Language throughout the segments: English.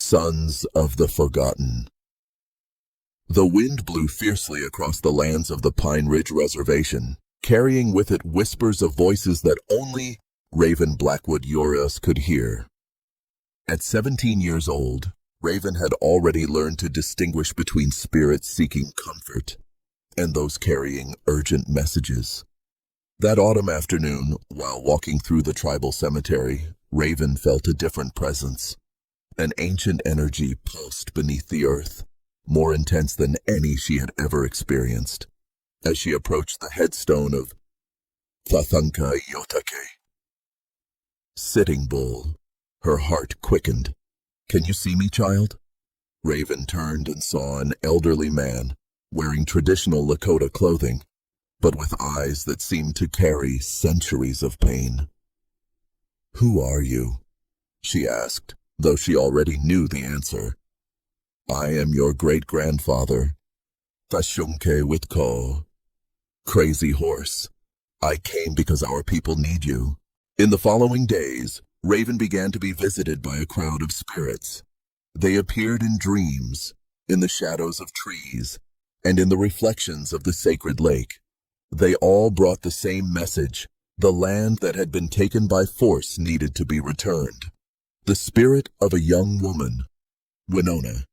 Sons of the Forgotten. The wind blew fiercely across the lands of the Pine Ridge Reservation, carrying with it whispers of voices that only Raven Blackwood could hear. At 17 years old, Raven had already learned to distinguish between spirits seeking comfort and those carrying urgent messages. That autumn afternoon, while walking through the tribal cemetery, Raven felt a different presence. An ancient energy pulsed beneath the earth, more intense than any she had ever experienced. As she approached the headstone of Thathanka Yotake, Sitting Bull, her heart quickened. "Can you see me, child?" Raven turned and saw an elderly man, wearing traditional Lakota clothing, but with eyes that seemed to carry centuries of pain. "Who are you?" she asked, though she already knew the answer. "I am your great-grandfather, Thashunke Witko, Crazy Horse. I came because our people need you." In the following days, Raven began to be visited by a crowd of spirits. They appeared in dreams, in the shadows of trees, and in the reflections of the sacred lake. They all brought the same message: the land that had been taken by force needed to be returned. The spirit of a young woman, Winona,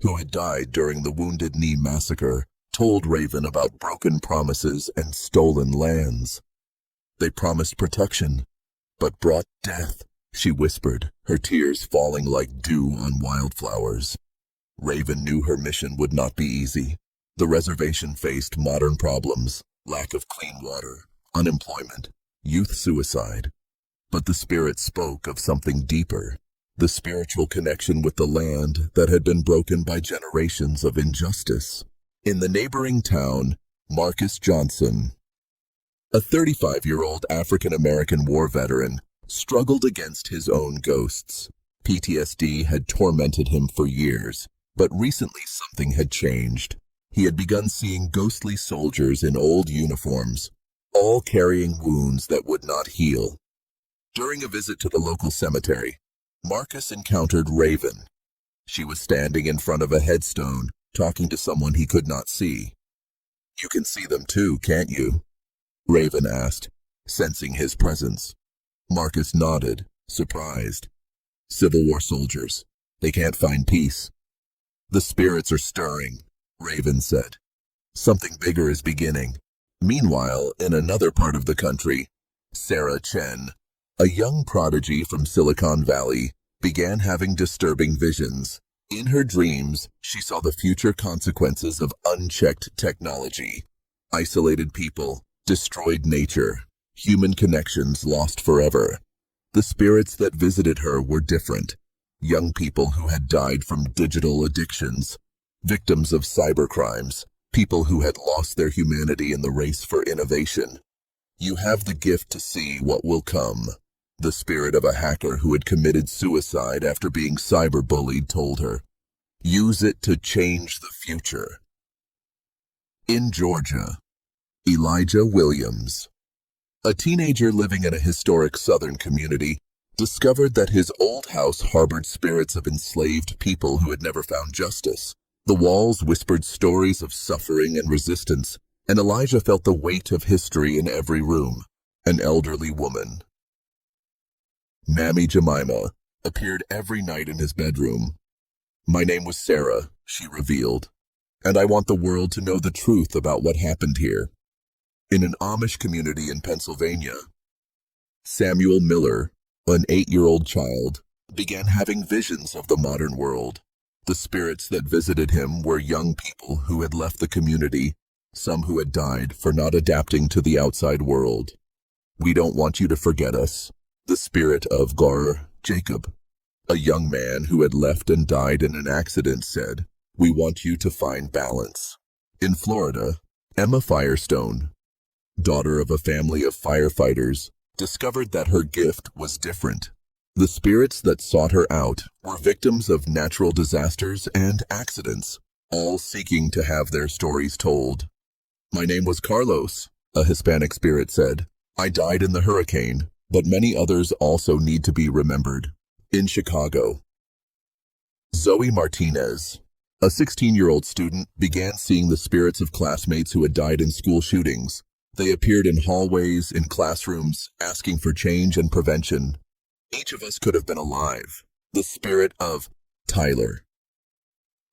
who had died during the Wounded Knee massacre, told Raven about broken promises and stolen lands. "They promised protection, but brought death," she whispered, her tears falling like dew on wildflowers. Raven knew her mission would not be easy. The reservation faced modern problems: lack of clean water, unemployment, youth suicide. But the spirit spoke of something deeper, the spiritual connection with the land that had been broken by generations of injustice. In the neighboring town, Marcus Johnson, a 35-year-old African-American war veteran, struggled against his own ghosts. PTSD had tormented him for years, but recently something had changed. He had begun seeing ghostly soldiers in old uniforms, all carrying wounds that would not heal. During a visit to the local cemetery, Marcus encountered Raven. She was standing in front of a headstone, talking to someone he could not see. "You can see them too, can't you?" Raven asked, sensing his presence. Marcus nodded, surprised. "Civil War soldiers. They can't find peace." "The spirits are stirring," Raven said. "Something bigger is beginning." Meanwhile, in another part of the country, Sarah Chen, a young prodigy from Silicon Valley, began having disturbing visions. In her dreams, she saw the future consequences of unchecked technology: isolated people, destroyed nature, human connections lost forever. The spirits that visited her were different: young people who had died from digital addictions, victims of cybercrimes, people who had lost their humanity in the race for innovation. "You have the gift to see what will come," the spirit of a hacker who had committed suicide after being cyberbullied told her. "Use it to change the future." In Georgia, Elijah Williams, a teenager living in a historic Southern community, discovered that his old house harbored spirits of enslaved people who had never found justice. The walls whispered stories of suffering and resistance, and Elijah felt the weight of history in every room. An elderly woman, Mammy Jemima, appeared every night in his bedroom. "My name was Sarah," she revealed, "and I want the world to know the truth about what happened here." In an Amish community in Pennsylvania, Samuel Miller, an 8-year-old child, began having visions of the modern world. The spirits that visited him were young people who had left the community, some who had died for not adapting to the outside world. "We don't want you to forget us," the spirit of Gar Jacob, a young man who had left and died in an accident, said. "We want you to find balance." In Florida, Emma Firestone, daughter of a family of firefighters, discovered that her gift was different. The spirits that sought her out were victims of natural disasters and accidents, all seeking to have their stories told. "My name was Carlos," a Hispanic spirit said. "I died in the hurricane, but many others also need to be remembered." In Chicago, Zoe Martinez, a 16-year-old student, began seeing the spirits of classmates who had died in school shootings. They appeared in hallways, in classrooms, asking for change and prevention. Each of us could have been alive. The spirit of Tyler,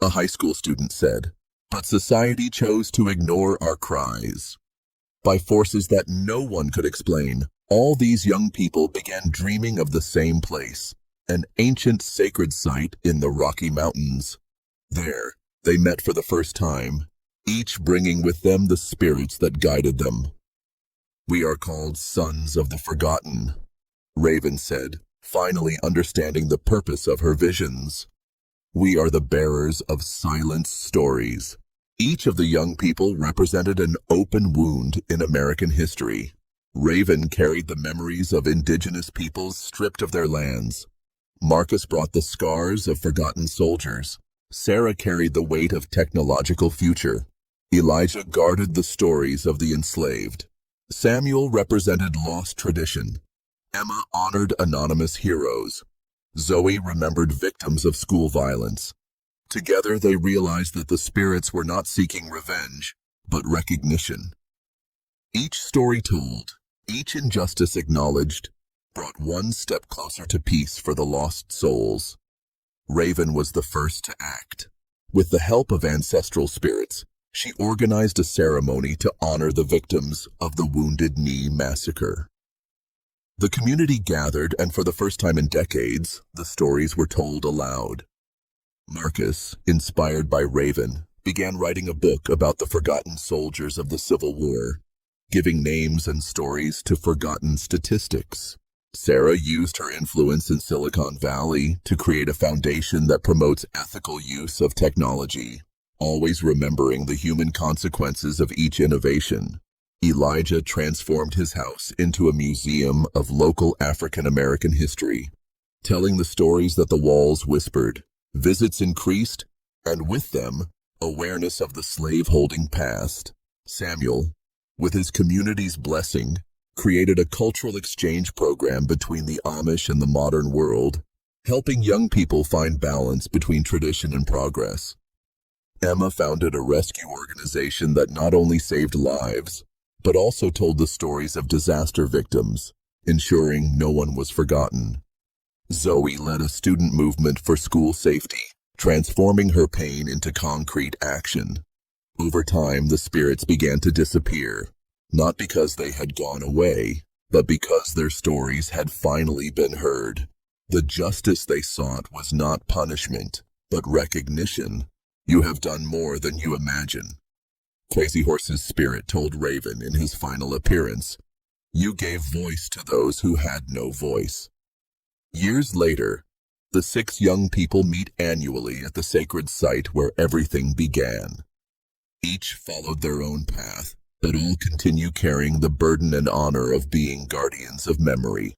a high school student, said, but society chose to ignore our cries. By forces that no one could explain, all these young people began dreaming of the same place, an ancient sacred site in the Rocky Mountains. There, they met for the first time, each bringing with them the spirits that guided them. We are called Sons of the Forgotten, Raven said, finally understanding the purpose of her visions. We are the bearers of silent stories. Each of the young people represented an open wound in American history. Raven carried the memories of Indigenous peoples stripped of their lands. Marcus brought the scars of forgotten soldiers. Sarah carried the weight of technological future. Elijah guarded the stories of the enslaved. Samuel represented lost tradition. Emma honored anonymous heroes. Zoe remembered victims of school violence. Together they realized that the spirits were not seeking revenge, but recognition. Each story told, each injustice acknowledged, brought one step closer to peace for the lost souls. Raven was the first to act. With the help of ancestral spirits, she organized a ceremony to honor the victims of the Wounded Knee Massacre. The community gathered, and for the first time in decades, the stories were told aloud. Marcus, inspired by Raven, began writing a book about the forgotten soldiers of the Civil War, giving names and stories to forgotten statistics. Sarah used her influence in Silicon Valley to create a foundation that promotes ethical use of technology, always remembering the human consequences of each innovation. Elijah transformed his house into a museum of local African-American history, telling the stories that the walls whispered. Visits increased, and with them, awareness of the slave-holding past. Samuel, with his community's blessing, created a cultural exchange program between the Amish and the modern world, helping young people find balance between tradition and progress. Emma founded a rescue organization that not only saved lives, but also told the stories of disaster victims, ensuring no one was forgotten. Zoe led a student movement for school safety, transforming her pain into concrete action. Over time, the spirits began to disappear, not because they had gone away, but because their stories had finally been heard. The justice they sought was not punishment, but recognition. You have done more than you imagine. Crazy Horse's spirit told Raven in his final appearance, you gave voice to those who had no voice. Years later, the 6 young people meet annually at the sacred site where everything began. Each followed their own path, but all continue carrying the burden and honor of being guardians of memory.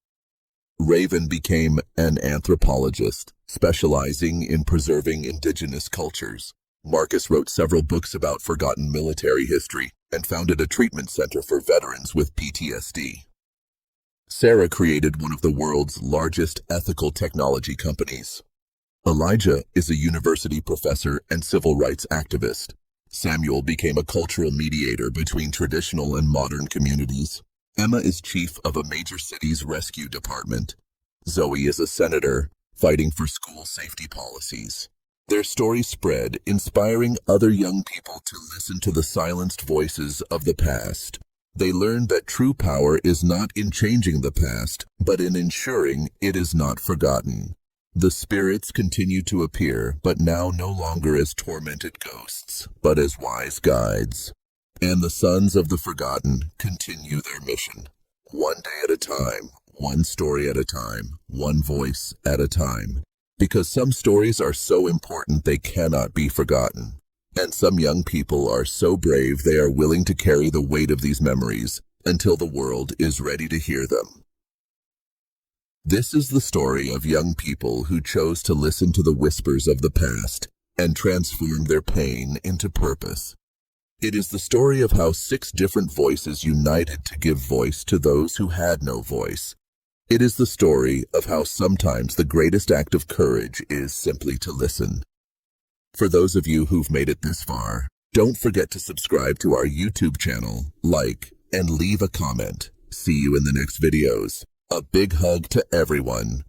Raven became an anthropologist, specializing in preserving indigenous cultures. Marcus wrote several books about forgotten military history and founded a treatment center for veterans with PTSD. Sarah created one of the world's largest ethical technology companies. Elijah is a university professor and civil rights activist. Samuel became a cultural mediator between traditional and modern communities. Emma is chief of a major city's rescue department. Zoe is a senator, fighting for school safety policies. Their story spread, inspiring other young people to listen to the silenced voices of the past. They learned that true power is not in changing the past, but in ensuring it is not forgotten. The spirits continue to appear, but now no longer as tormented ghosts, but as wise guides. And the Sons of the Forgotten continue their mission. One day at a time, one story at a time, one voice at a time. Because some stories are so important they cannot be forgotten. And some young people are so brave they are willing to carry the weight of these memories until the world is ready to hear them. This is the story of young people who chose to listen to the whispers of the past and transform their pain into purpose. It is the story of how 6 different voices united to give voice to those who had no voice. It is the story of how sometimes the greatest act of courage is simply to listen. For those of you who've made it this far, don't forget to subscribe to our YouTube channel, like, and leave a comment. See you in the next videos. A big hug to everyone.